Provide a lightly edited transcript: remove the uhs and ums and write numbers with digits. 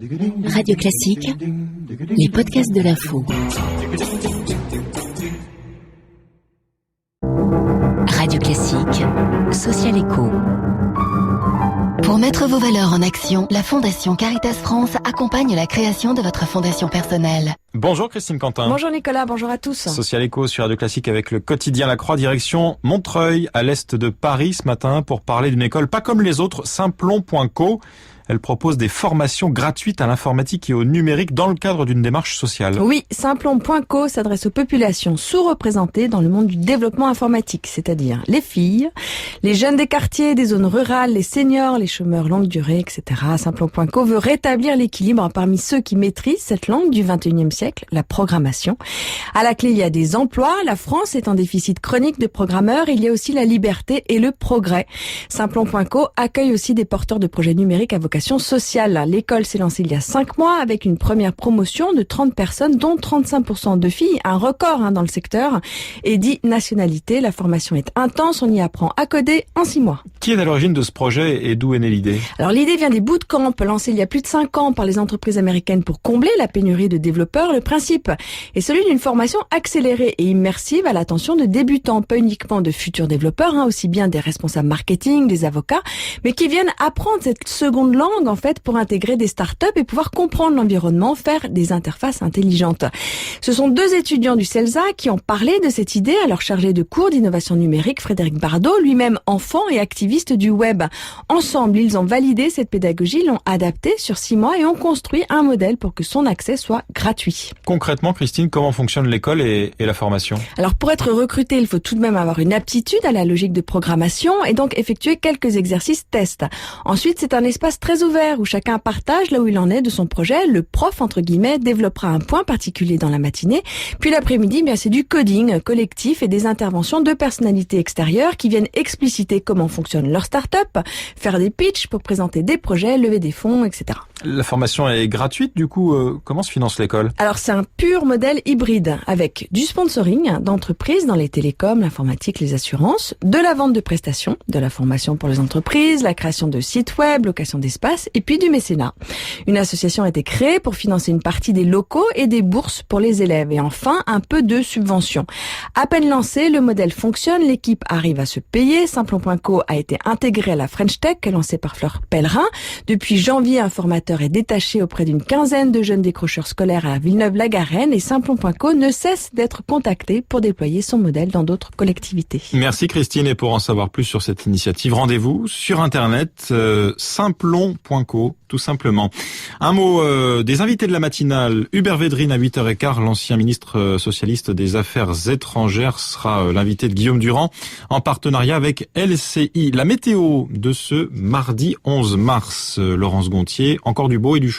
Radio Classique, les podcasts de l'info. Radio Classique, Social Éco. Pour mettre vos valeurs en action, la Fondation Caritas France accompagne la création de votre fondation personnelle. Bonjour Christine Quentin. Bonjour Nicolas, bonjour à tous. Social Éco sur Radio Classique avec le quotidien La Croix, direction Montreuil, à l'est de Paris ce matin, pour parler d'une école pas comme les autres, Simplon.co. Elle propose des formations gratuites à l'informatique et au numérique dans le cadre d'une démarche sociale. Oui, Simplon.co s'adresse aux populations sous-représentées dans le monde du développement informatique, c'est-à-dire les filles, les jeunes des quartiers, des zones rurales, les seniors, les chômeurs longue durée, etc. Simplon.co veut rétablir l'équilibre parmi ceux qui maîtrisent cette langue du 21e siècle, la programmation. À la clé, il y a des emplois. La France est en déficit chronique de programmeurs. Il y a aussi la liberté et le progrès. Simplon.co accueille aussi des porteurs de projets numériques à vocation sociale. L'école s'est lancée il y a 5 mois avec une première promotion de 30 personnes, dont 35% de filles, un record dans le secteur, et 10 nationalités. La formation est intense, on y apprend à coder en 6 mois. Qui est à l'origine de ce projet et d'où est née l'idée ? Alors l'idée vient des bootcamps lancés il y a plus de 5 ans par les entreprises américaines pour combler la pénurie de développeurs. Le principe est celui d'une formation accélérée et immersive à l'attention de débutants, pas uniquement de futurs développeurs, aussi bien des responsables marketing, des avocats, mais qui viennent apprendre cette seconde langue en fait pour intégrer des startups et pouvoir comprendre l'environnement, faire des interfaces intelligentes. Ce sont 2 étudiants du CELSA qui ont parlé de cette idée à leur chargé de cours d'innovation numérique, Frédéric Bardot, lui-même enfant et activiste du web. Ensemble, ils ont validé cette pédagogie, l'ont adaptée sur 6 mois et ont construit un modèle pour que son accès soit gratuit. Concrètement, Christine, comment fonctionne l'école et la formation ? Alors pour être recruté, il faut tout de même avoir une aptitude à la logique de programmation et donc effectuer quelques exercices tests. Ensuite, c'est un espace très ouvert où chacun partage là où il en est de son projet. Le prof, entre guillemets, développera un point particulier dans la matinée. Puis l'après-midi, c'est du coding collectif et des interventions de personnalités extérieures qui viennent expliciter comment fonctionne leur start-up, faire des pitchs pour présenter des projets, lever des fonds, etc. La formation est gratuite, du coup, comment se finance l'école ? Alors c'est un pur modèle hybride avec du sponsoring d'entreprises dans les télécoms, l'informatique, les assurances, de la vente de prestations, de la formation pour les entreprises, la création de sites web, location d'espace et puis du mécénat. Une association a été créée pour financer une partie des locaux et des bourses pour les élèves. Et enfin, un peu de subvention. À peine lancé, le modèle fonctionne, l'équipe arrive à se payer. Simplon.co a été intégré à la French Tech, lancée par Fleur Pellerin. Depuis janvier, un formateur est détaché auprès d'une quinzaine de jeunes décrocheurs scolaires à Villeneuve-la-Garenne et Simplon.co ne cesse d'être contacté pour déployer son modèle dans d'autres collectivités. Merci Christine, et pour en savoir plus sur cette initiative, rendez-vous sur internet simplon.co, tout simplement. Un mot des invités de la matinale. Hubert Védrine à 8h15, l'ancien ministre socialiste des Affaires étrangères, sera l'invité de Guillaume Durand en partenariat avec LCI. La météo de ce mardi 11 mars, Laurence Gontier, encore du beau et du chaud.